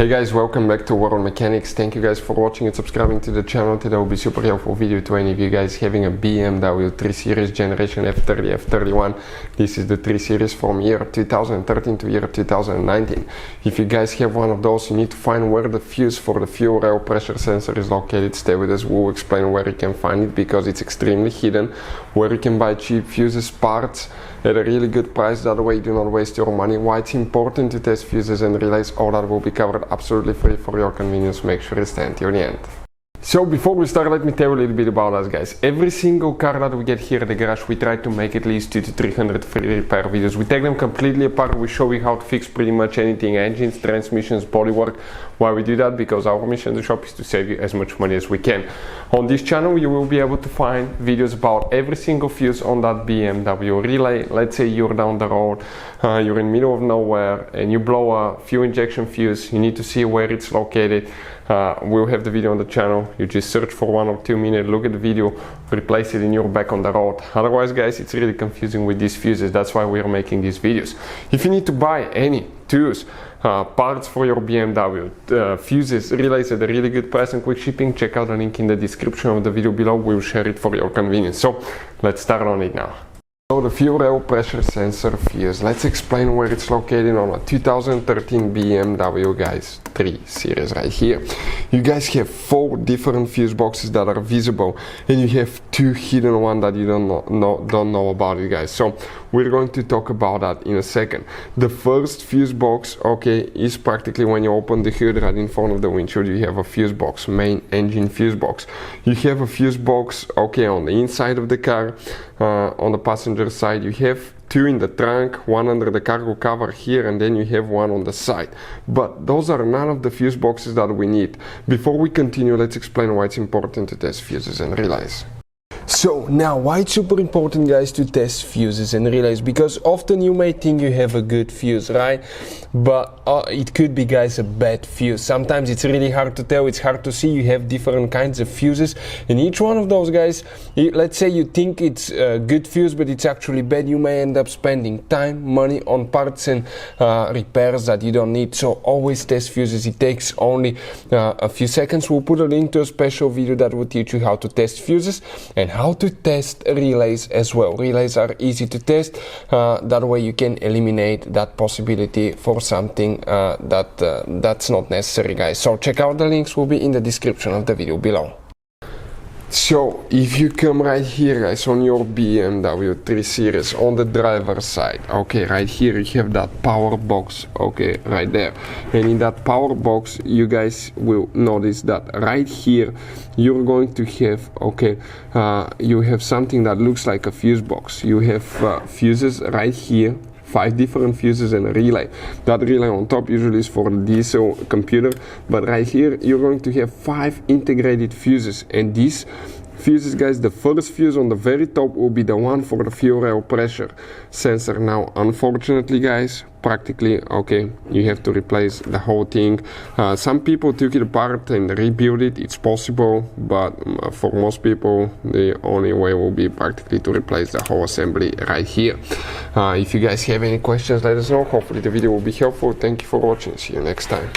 Hey guys, welcome back to World Mechanics. Thank you guys for watching and subscribing to the channel. Today will be super helpful video to any of you guys having a BMW 3 Series generation F30 F31. This is the 3 Series from year 2013 to year 2019. If you guys have one of those, you need to find where the fuse for the fuel rail pressure sensor is located. Stay with us, we'll explain where you can find it because it's extremely hidden, where you can buy cheap fuses, parts at a really good price, that way you do not waste your money, why it's important to test fuses and relays. All that will be covered absolutely free for your convenience. Make sure you stay until the end. So before we start, let me tell you a little bit about us, guys. Every single car that we get here at the garage, we try to make at least 200 to 300 free repair videos. We take them completely apart, we show you how to fix pretty much anything, engines, transmissions, bodywork. Why we do that? Because our mission in the shop is to save you as much money as we can. On this channel you will be able to find videos about every single fuse on that BMW relay. Let's say you're down the road, you're in the middle of nowhere and you blow a fuel injection fuse, you need to see where it's located. We'll have the video on the channel. You just search for 1 or 2 minutes, look at the video, replace it and you're back on the road. Otherwise, guys, it's really confusing with these fuses. That's why we're making these videos. If you need to buy any tools, parts for your BMW, fuses, relays at a really good price and quick shipping, check out the link in the description of the video below. We'll share it for your convenience. So let's start on it now. So the fuel rail pressure sensor fuse, let's explain where it's located on a 2013 BMW, guys, 3 Series right here. You guys have 4 different fuse boxes that are visible and you have 2 hidden ones that you don't know about it, guys. So we're going to talk about that in a second. The first fuse box, okay, is practically when you open the hood right in front of the windshield, you have a fuse box, main engine fuse box. You have a fuse box, okay, on the inside of the car, on the passenger side. You have 2 in the trunk, 1 under the cargo cover here, and then you have 1 on the side. But those are none of the fuse boxes that we need. Before we continue, let's explain why it's important to test fuses and relays. So now, why it's super important, guys, to test fuses and relays? Because often you may think you have a good fuse, right? But it could be, guys, a bad fuse. Sometimes it's really hard to tell, it's hard to see. You have different kinds of fuses, and each one of those, guys, let's say you think it's a good fuse but it's actually bad, you may end up spending time, money on parts and repairs that you don't need. So always test fuses. It takes only a few seconds. We'll put a link to a special video that will teach you how to test fuses and how to test relays as well. Relays are easy to test, that way you can eliminate that possibility for something that's not necessary, guys. So check out the links, will be in the description of the video below. So if you come right here, guys, on your BMW 3 Series on the driver's side, okay, right here you have that power box, okay, right there. And in that power box you guys will notice that right here you're going to have, okay, you have something that looks like a fuse box. You have fuses right here, 5 different fuses and a relay. That relay on top usually is for the diesel computer, but right here you're going to have 5 integrated fuses, and these fuses, guys, the first fuse on the very top will be the one for the fuel rail pressure sensor. Now unfortunately, guys, practically, okay, you have to replace the whole thing. Some people took it apart and rebuild it. It's possible, but for most people the only way will be practically to replace the whole assembly right here. If you guys have any questions, let us know. Hopefully the video will be helpful. Thank you for watching. See you next time.